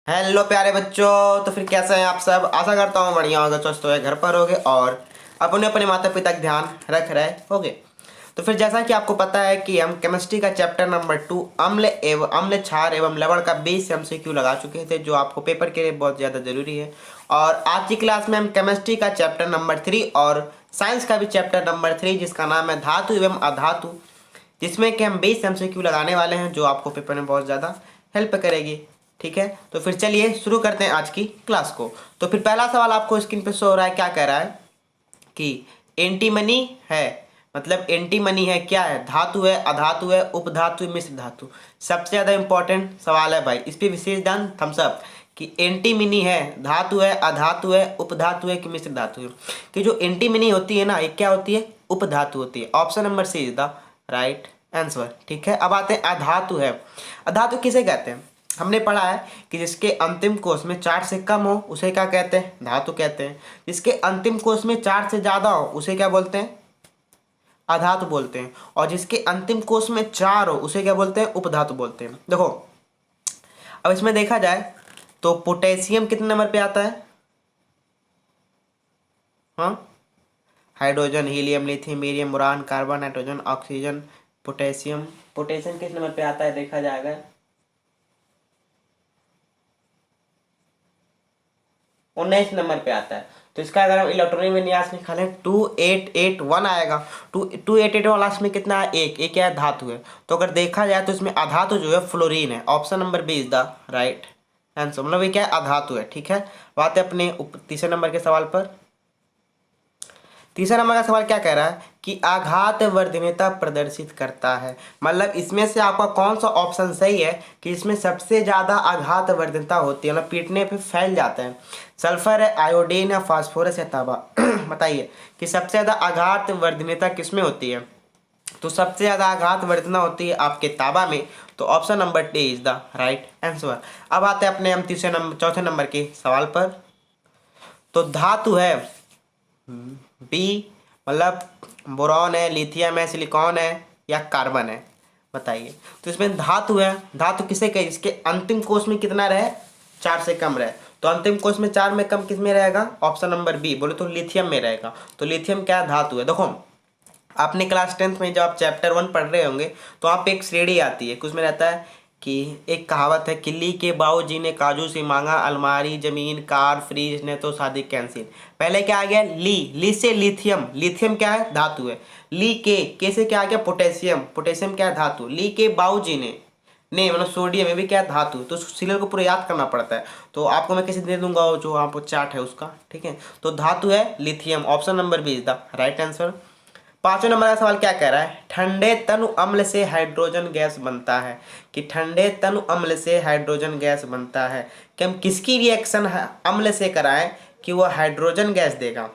Hello प्यारे बच्चों। तो फिर कैसे हैं आप सब? आशा करता हूँ बढ़िया होगा, स्वस्थ होगे, घर पर होगे और अपने अपने माता पिता का ध्यान रख रहे होगे। तो फिर जैसा कि आपको पता है कि हम केमिस्ट्री का चैप्टर नंबर 2 अम्ल क्षार एवं लवण का 20 MCQ लगा चुके थे, जो आपको पेपर के लिए बहुत ज़्यादा ज़रूरी है। और आज की क्लास में हम केमिस्ट्री का चैप्टर नंबर 3 और साइंस का भी चैप्टर नंबर 3, जिसका नाम है धातु एवं अधातु, जिसमें कि हम 20 MCQ लगाने वाले हैं, जो आपको पेपर में बहुत ज़्यादा हेल्प करेगी। ठीक है, तो फिर चलिए शुरू करते हैं आज की क्लास को। तो फिर पहला सवाल आपको स्क्रीन पे शो हो रहा है, क्या कह रहा है कि एंटीमनी है, मतलब एंटीमनी है क्या है? धातु है, अधातु है, उपधातु है, मिश्र धातु। सबसे ज़्यादा इंपॉर्टेंट सवाल है भाई, इस पर विशेष ध्यान थम्स अप कि एंटीमनी है, धातु है, अधातु है, उपधातु है कि मिश्र धातु है। कि जो एंटीमनी होती है ना, ये क्या होती है? उपधातु होती है। Option number C is the right answer. ठीक है, अब आते हैं अधातु है। अधातु किसे कहते हैं? हमने पढ़ा है कि जिसके अंतिम कोश में 4 से कम हो उसे क्या कहते हैं? धातु कहते हैं। जिसके अंतिम कोश में 4 से ज़्यादा हो उसे क्या बोलते हैं? अधातु बोलते हैं। और जिसके अंतिम कोश में 4 हो उसे क्या बोलते हैं? उपधातु बोलते हैं। देखो, अब इसमें देखा जाए तो पोटेशियम कितने नंबर पे आता है? हाँ, hydrogen, helium, lithium, barium, boron, carbon, nitrogen, oxygen, potassium. Potassium किस नंबर पे आता है देखा जाएगा? 19 नंबर पे आता है। तो इसका अगर हम इलेक्ट्रॉनिक विन्यास निकालें 2881 आएगा। 2881 लास्ट में कितना है? एक क्या है? धातु है। तो अगर देखा जाए तो इसमें अधातु जो है फ्लोरीन है। Option number B is the right answer, मतलब ये क्या है? अधातु है। ठीक है, बात है अपने तीसरे नंबर के सवाल पर। तीसरा नंबर का सवाल क्या कह रहा है कि आघात वर्धनीयता प्रदर्शित करता है। मतलब इसमें से आपका कौन सा ऑप्शन सही है कि इसमें सबसे ज्यादा आघात वर्धनीयता होती है, मतलब पीटने पे फैल जाता है? सल्फर है, आयोडीन है, फास्फोरस है, तांबा। बताइए कि सबसे ज्यादा आघात वर्धनीयता किसमें होती है? तो सबसे ज्यादा आघात वर्धना होती है आपके तांबा में। तो option number D is the right answer. अब आते हैं अपने हम चौथे नंबर के सवाल पर। तो धातु है बी, मतलब बोरॉन है, लिथियम है, सिलिकॉन है या कार्बन है? बताइए। तो इसमें धातु है, धातु किसे कहे? जिसके अंतिम कोश में कितना रहे? 4 से कम रहे। तो अंतिम कोश में 4 में कम किस में रहेगा? ऑप्शन नंबर बी, बोले तो लिथियम में रहेगा। तो लिथियम क्या धातु है? देखो, आपने क्लास 10th में जब आप चैप्टर 1 पढ़ रहे होंगे तो आप एक श्रेणी आती है, कुछ में रहता है कि एक कहावत है, किल्ली के बाबूजी ने काजू से मांगा, अलमारी, जमीन, कार, फ्रिज ने तो शादी कैंसिल। पहले क्या आ गया? ली से लिथियम। लिथियम क्या है? धातु है। के से क्या आ गया? पोटेशियम। पोटेशियम क्या है? धातु। ली के बाबूजी ने मतलब सोडियम में भी क्या है? धातु। तो सीरियल को पूरा याद करना पड़ता है। तो आपको मैं कैसे दे दूंगा जो आपको चार्ट है उसका। ठीक है, तो धातु है लिथियम। Option number B is the right answer. पांचवें नंबर का सवाल क्या कह रहा है? ठंडे तनु अम्ल से हाइड्रोजन गैस बनता है। कि ठंडे तनु अम्ल से हाइड्रोजन गैस बनता है, कि हम किसकी रिएक्शन अम्ल से कराएं कि वो हाइड्रोजन गैस देगा?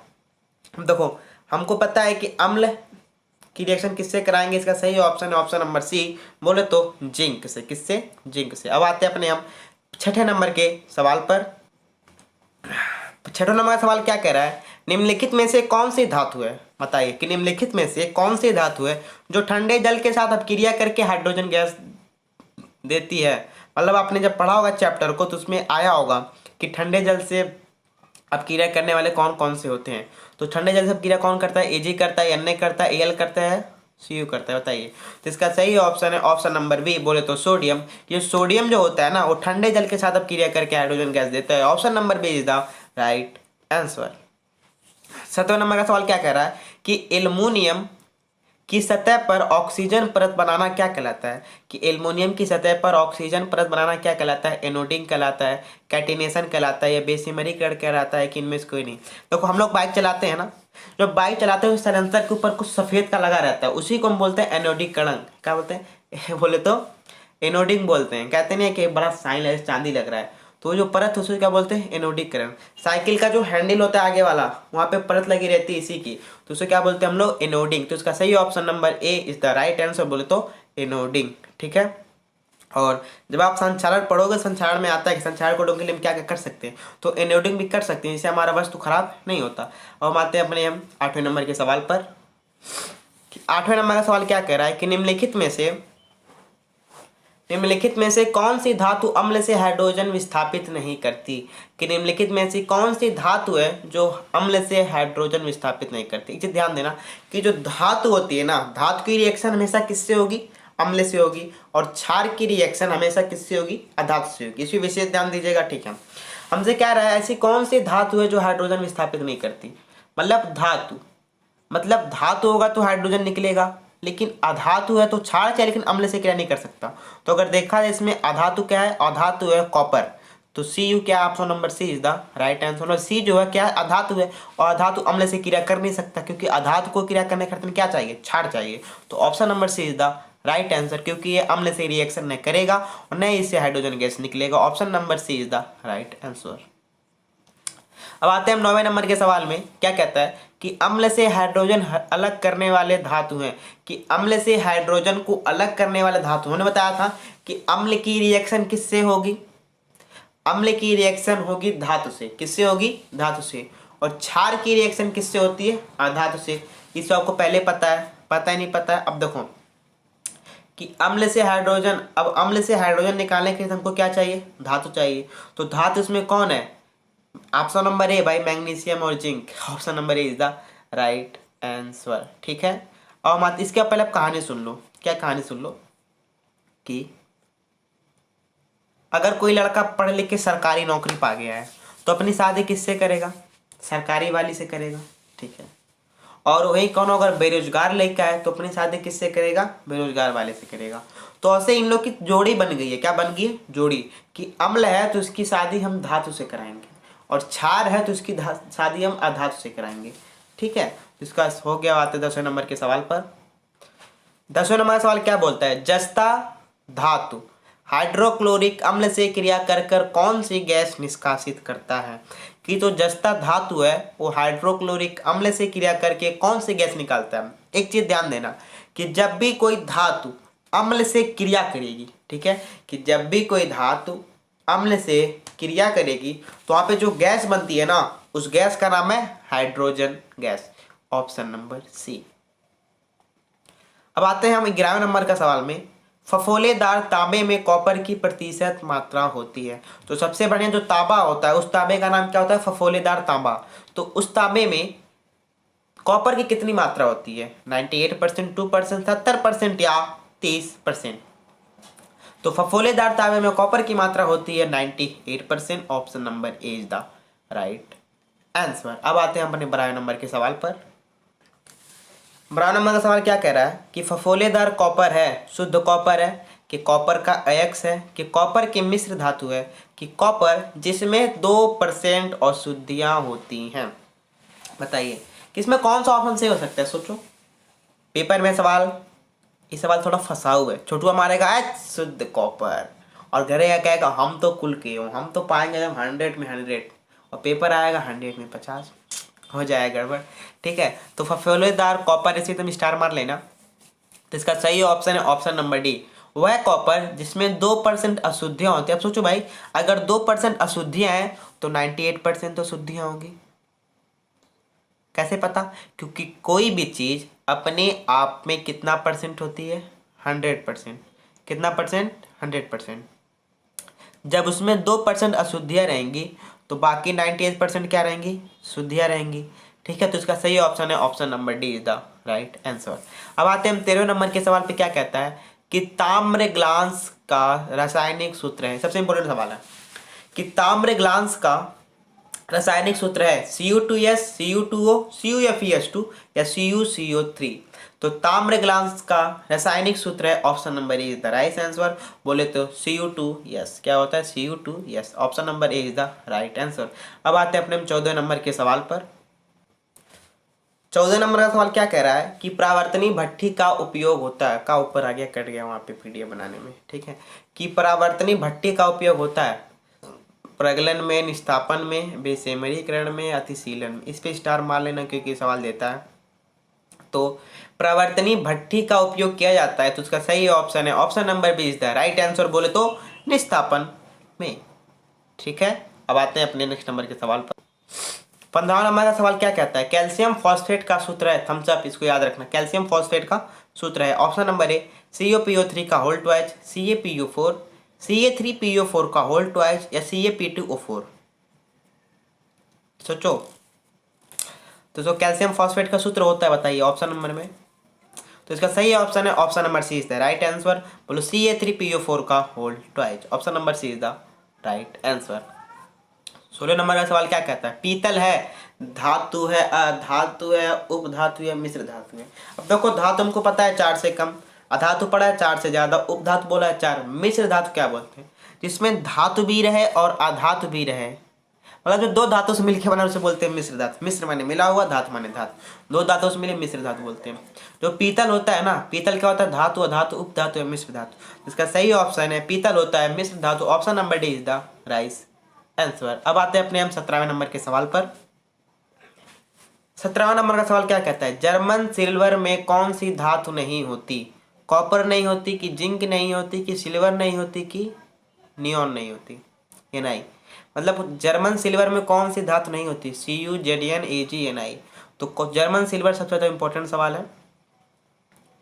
देखो, हमको पता है कि अम्ल की रिएक्शन किससे कराएंगे, इसका सही ऑप्शन है ऑप्शन नंबर सी, बोले तो जिंक से। किससे? जिंक से। अब आते हैं अपने हम छठे नंबर के सवाल पर। छठा नंबर का सवाल क्या कह रहा है? निम्नलिखित में से कौन सी धातु है? बताइए कि निम्नलिखित में से कौन सी धातु है जो ठंडे जल के साथ अपक्रिया करके हाइड्रोजन गैस देती है? मतलब आपने जब पढ़ा होगा चैप्टर को तो उसमें आया होगा कि ठंडे जल से अपक्रिया करने वाले कौन कौन से होते हैं। तो ठंडे जल से अपक्रिया कौन करता है? एजी करता है, Na करता है, Al करता है, Cu करता है। बताइए। तो इसका सही ऑप्शन है ऑप्शन नंबर बी, बोले तो सोडियम। ये सोडियम जो होता है ना, वो ठंडे जल के साथ अपक्रिया करके हाइड्रोजन गैस देता है। Option number B is the right answer. 7वें नंबर का सवाल क्या कह रहा है कि एल्युमिनियम की सतह पर ऑक्सीजन परत बनाना क्या कहलाता है? कि एल्युमिनियम की सतह पर ऑक्सीजन परत बनाना क्या कहलाता है? एनोडिंग कहलाता है, कैटिनेशन कहलाता है या बेसिमरीकरण कहलाता है कि इनमें से कोई नहीं? देखो, हम लोग बाइक चलाते हैं ना, जब बाइक चलाते हैं साइलेंसर के ऊपर कुछ सफेद का लगा रहता है, उसी को हम बोलते हैं एनोडीकरण। क्या बोलते हैं? बोले तो एनोडिंग बोलते हैं। कहते नहीं है कि बड़ा साइन है, चांदी लग रहा है, तो जो परत है उसे क्या बोलते हैं? एनोडीकरण। साइकिल का जो हैंडल होता है आगे वाला, वहां पे परत लगी रहती है इसी की, तो उसे क्या बोलते हैं हम लोग? एनोडिंग। तो इसका सही option number A is the right answer, बोले तो एनोडिंग। ठीक है, और जब आप संचालन पढ़ोगे, संचालन में आता है कि संचालन कोडों के लिए हम क्या क्या कर सकते हैं, तो एनोडिंग भी कर सकते हैं, जिससे हमारा वस्तु खराब नहीं होता। और हम आते हैं अपने हम 8वें नंबर के सवाल पर। 8वें नंबर का सवाल क्या कह रहा है कि निम्नलिखित में से कौन सी धातु अम्ल से हाइड्रोजन विस्थापित नहीं करती? कि निम्नलिखित में से कौन सी धातु है जो अम्ल से हाइड्रोजन विस्थापित नहीं करती? एक चीज ध्यान देना कि जो धातु होती है ना, धातु की रिएक्शन हमेशा किससे होगी? अम्ल से होगी। और क्षार की रिएक्शन हमेशा किससे होगी? अधातु से होगी। इसी विशेष ध्यान दीजिएगा, ठीक है। हमसे क्या रहा है, ऐसी कौन सी धातु है जो हाइड्रोजन विस्थापित नहीं करती? मतलब धातु होगा तो हाइड्रोजन निकलेगा, लेकिन अधातु है तो क्षार चाहिए, लेकिन अम्ल से क्रिया नहीं कर सकता। तो अगर देखा जाए इसमें अधातु क्या है? अधातु है कॉपर। तो Cu क्या है? Option number C is the right answer. C जो है क्या है? अधातु है, और अधातु अम्ल से क्रिया कर नहीं सकता, क्योंकि अधातु को क्रिया करने खातिर क्या चाहिए? क्षार चाहिए। तो option number C is the right answer, क्योंकि ये अम्ल से रिएक्शन नहीं करेगा और न इससे हाइड्रोजन गैस निकलेगा। Option number C is the right answer. अब आते हैं हम 9वें नंबर के सवाल में। क्या कहता है कि अम्ल से हाइड्रोजन अलग करने वाले धातु हैं। कि अम्ल से हाइड्रोजन को अलग करने वाले धातु, उन्होंने बताया था कि अम्ल की रिएक्शन किससे होगी? अम्ल की रिएक्शन होगी धातु से। किससे होगी? धातु से। और क्षार की रिएक्शन किससे होती है? अधातु से। इस आपको पहले पता है? पता ही नहीं पता है? अब देखो कि अम्ल से हाइड्रोजन, अब अम्ल से हाइड्रोजन निकालने के लिए हमको क्या चाहिए? धातु चाहिए। तो धातु इसमें कौन है? ऑप्शन नंबर ए भाई, मैग्नीशियम और zinc. Option number A is the right answer, ठीक है। और मत इसके पहले आप कहानी सुन लो। क्या कहानी सुन लो कि अगर कोई लड़का पढ़ लिख के सरकारी नौकरी पा गया है तो अपनी शादी किससे करेगा? सरकारी वाली से करेगा, ठीक है। और वही कौन अगर बेरोजगार लड़का है तो अपनी शादी किससे करेगा? बेरोजगार वाले से करेगा। तो ऐसे इन लोग की जोड़ी बन गई है। क्या बन गई है? जोड़ी। कि अम्ल है तो उसकी शादी हम धातु से कराएंगे, और क्षार है तो उसकी शादी हम अधातु से कराएंगे, ठीक है। इसका हो गया। आते 10वें नंबर के सवाल पर। 10वें नंबर का सवाल क्या बोलता है? जस्ता धातु हाइड्रोक्लोरिक अम्ल से क्रिया कर कर कौन सी गैस निष्कासित करता है? कि तो जस्ता धातु है वो हाइड्रोक्लोरिक अम्ल से क्रिया करके कौन सी गैस निकालता है? एक चीज ध्यान देना कि जब भी कोई धातु अम्ल से क्रिया करेगी, ठीक है, कि जब भी कोई धातु अम्ल से क्रिया करेगी तो वहां पे जो गैस बनती है ना, उस गैस का नाम है hydrogen gas. Option number C. अब आते हैं हम 11वें नंबर का सवाल में। फफोलेदार तांबे में कॉपर की प्रतिशत मात्रा होती है। तो सबसे बढ़िया जो तांबा होता है, उस तांबे का नाम क्या होता है? फफोलेदार तांबा। तो उस तांबे में कॉपर की कितनी मात्रा होती है? 98%, 2%, 70% या 30%? तो फफोलेदार तांबे में कॉपर की मात्रा होती है 98%। Option number A is the right answer. अब आते हैं अपने 12वें नंबर के सवाल पर। 12वें नंबर का सवाल क्या कह रहा है कि फफोलेदार कॉपर है, शुद्ध कॉपर है, कि कॉपर का अयस्क है, कि कॉपर की मिश्र धातु है, कि कॉपर जिसमें 2% अशुद्धियां होती हैं। बताइए किसमें कौन सा ऑप्शन सही हो सकता है? सोचो। पेपर में सवाल, ये सवाल थोड़ा फंसाऊ है। छोटुआ मारेगा शुद्ध कॉपर, और घरे कहेगा हम तो कुल के हो, हम तो पाएंगे जब 100 में 100, और पेपर आएगा 100 में 50, हो जाएगा गड़बड़, ठीक है। तो फफोलेदार कॉपर इसे तुम स्टार मार लेना। तो इसका सही ऑप्शन है ऑप्शन नंबर डी, वह कॉपर जिसमें 2% अशुद्धियां होती है। अब सोचो भाई, अगर 2% अशुद्धियां हैं तो 98% तो शुद्धियां होंगी। कैसे पता? क्योंकि कोई भी चीज अपने आप में कितना परसेंट होती है? 100%। कितना परसेंट? 100%। जब उसमें 2% अशुद्धियां रहेंगी तो बाकी 98% क्या रहेंगी? शुद्धियां रहेंगी, ठीक है। तो इसका सही ऑप्शन है option number D is the right answer. अब आते हैं हम 13वें नंबर के सवाल पे। क्या कहता है कि ताम्र ग्लास का रासायनिक सूत्र है। सबसे इंपॉर्टेंट सवाल है कि ताम्र ग्लास का रासायनिक सूत्र है Cu2S, Cu2O, CuFeS2 या CuCO3। तो ताम्र ग्लास का रासायनिक सूत्र है option number A is the right answer. बोले तो Cu2S। क्या होता है? Cu2S। Option number A is the right answer. अब आते हैं अपने 14वें नंबर के सवाल पर। 14 नंबर का सवाल क्या कह रहा है कि परावर्तनी भट्ठी का उपयोग होता है। का ऊपर आ गया, कट गया वहां पे पीडीएफ बनाने में, ठीक है। कि परावर्तनी भट्ठी का उपयोग होता है प्रगलन में, निस्तापन में, विषमरीकरण में, अतिशीलन में। इस पे स्टार मार लेना क्योंकि सवाल देता है। तो प्रवर्तनी भट्ठी का उपयोग किया जाता है, तो उसका सही ऑप्शन है option number B is the right answer. बोले तो निस्तापन में, ठीक है। अब आते हैं अपने नेक्स्ट नंबर के सवाल पर। 15वां नंबर का सवाल क्या कहता है, कैल्शियम फॉस्फेट का सूत्र है, थम्स अप, इसको याद रखना, कैल्शियम फॉस्फेट का सूत्र है। ऑप्शन नंबर ए CuPO3 का होल ट्वाइस, CaPO4, Ca3PO4 का होल ट्वाइस या Ca2PO4। सोचो। तो जो कैल्शियम फॉस्फेट का सूत्र होता है बताइए ऑप्शन नंबर में। तो इसका सही ऑप्शन है option number C is the right answer. बोलो Ca3PO4 का whole twice, option number C is the right answer. 16 number का सवाल क्या कहता है, पीतल है, धातु है, अधातु है, उपधातु है, मिश्र धातु है। अब देखो धातु हमको पता है 4 से कम, अधातु पड़ा है 4 से ज्यादा, उपधातु बोला है 4, मिश्र धातु क्या बोलते हैं, जिसमें धातु भी रहे और अधातु भी रहे, मतलब जो दो धातु से मिलकर बना उसे बोलते हैं मिश्र धातु। मिश्र माने मिला हुआ, धातु माने धातु, दो धातु से मिले मिश्र धातु बोलते हैं। जो पीतल होता है ना, पीतल क्या होता है, धातु, अधातु, उपधातु या मिश्र धातु। इसका सही ऑप्शन है पीतल होता है मिश्र धातु, option number D is the right answer. अब आते हैं अपने हम 17वें नंबर के सवाल पर। 17वां नंबर का सवाल क्या कहता है, जर्मन सिल्वर में कौन सी धातु नहीं होती, कॉपर नहीं होती कि जिंक नहीं होती कि सिल्वर नहीं होती कि नियॉन नहीं होती, ये नहीं, मतलब जर्मन सिल्वर में कौन सी धातु नहीं होती, CuZnAgNi। तो जर्मन सिल्वर सबसे ज़्यादा इंपॉर्टेंट सवाल है,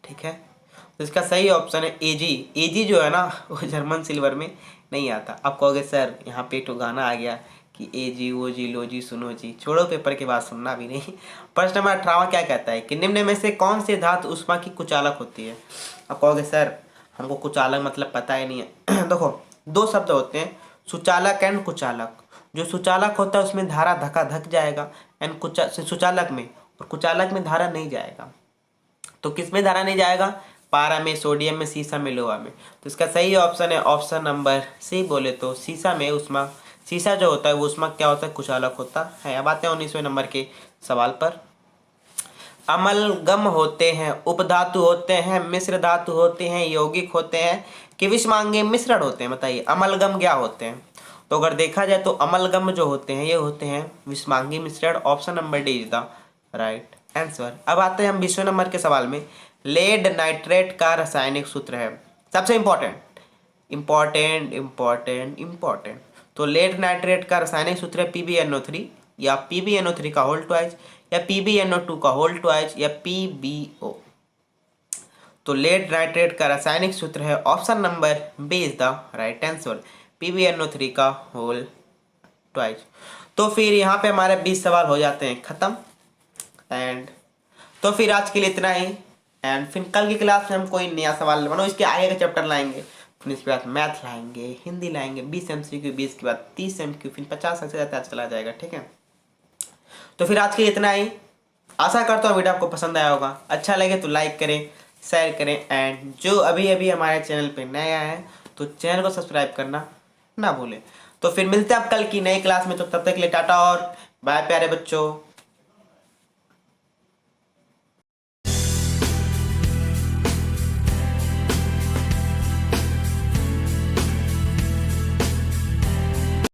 ठीक है। तो इसका सही ऑप्शन है Ag। Ag जो है ना वो जर्मन सिल्वर में नहीं आता। आप कहोगे सर यहाँ पे तो गाना आ गया कि Ag वो जी लो जी सुनो जी, छोड़ो पेपर के बाद सुनना भी नहीं। प्रश्न नंबर 18वां क्या कहता है कि निम्न में से कौन सी धातु ऊष्मा की कुचालक होती है। आप कहोगे सर हमको कुचालक मतलब पता ही नहीं है। देखो दो शब्द होते हैं, सुचालक एंड कुचालक। जो सुचालक होता है उसमें धारा धक्का धक जाएगा एंड सुचालक में, और कुचालक में धारा नहीं जाएगा। तो किस में धारा नहीं जाएगा, पारा में, सोडियम में, सीसा में, लोहा में। तो इसका सही ऑप्शन है ऑप्शन नंबर सी बोले तो सीसा में ऊष्मा, सीसा जो होता है वो ऊष्मा क्या होता है, कुचालक होता है। अब आते हैं 19वें नंबर के सवाल पर। अमलगम होते हैं, उपधातु होते हैं, मिश्र धातु होते हैं, यौगिक होते हैं कि विषमांगी मिश्रण होते हैं, बताइए अमलगम क्या होते हैं। तो अगर देखा जाए तो अमलगम जो होते हैं ये होते हैं विषमांगी मिश्रण, option number D is the right answer. अब आते हैं हम 20वें नंबर के सवाल में। लेड नाइट्रेट का रासायनिक सूत्र है, सबसे इंपॉर्टेंट इंपॉर्टेंट इंपॉर्टेंट इंपॉर्टेंट। तो लेड नाइट्रेट का रासायनिक सूत्र है PbNO3 या PbNO3 का होल ट्वाइस या PbNO2 का होल ट्वाइस या PbO। तो लेड नाइट्रेट का रासायनिक सूत्र है option number B is the right answer, PbNO3 का होल ट्वाइस। तो फिर यहाँ पे हमारे 20 सवाल हो जाते हैं खत्म। एंड तो फिर आज के लिए इतना ही। एंड फिर कल की क्लास में हम कोई नया सवाल मानो इसके आगे का चैप्टर लाएंगे, फिर इसके बाद मैथ लाएंगे, हिंदी लाएंगे, 20 MCQ, 20 के बाद 30 MQ, फिर 50 से ज़्यादा चला जाएगा, ठीक है। तो फिर आज के लिए इतना ही। आशा करता हूँ वीडियो आपको पसंद आया होगा, अच्छा लगे तो लाइक करें, शेयर करें, एंड जो अभी अभी हमारे चैनल पे नया है तो चैनल को सब्सक्राइब करना ना भूलें। तो फिर मिलते हैं आप कल की नई क्लास में, तो तब तक के लिए टाटा और बाय प्यारे बच्चों।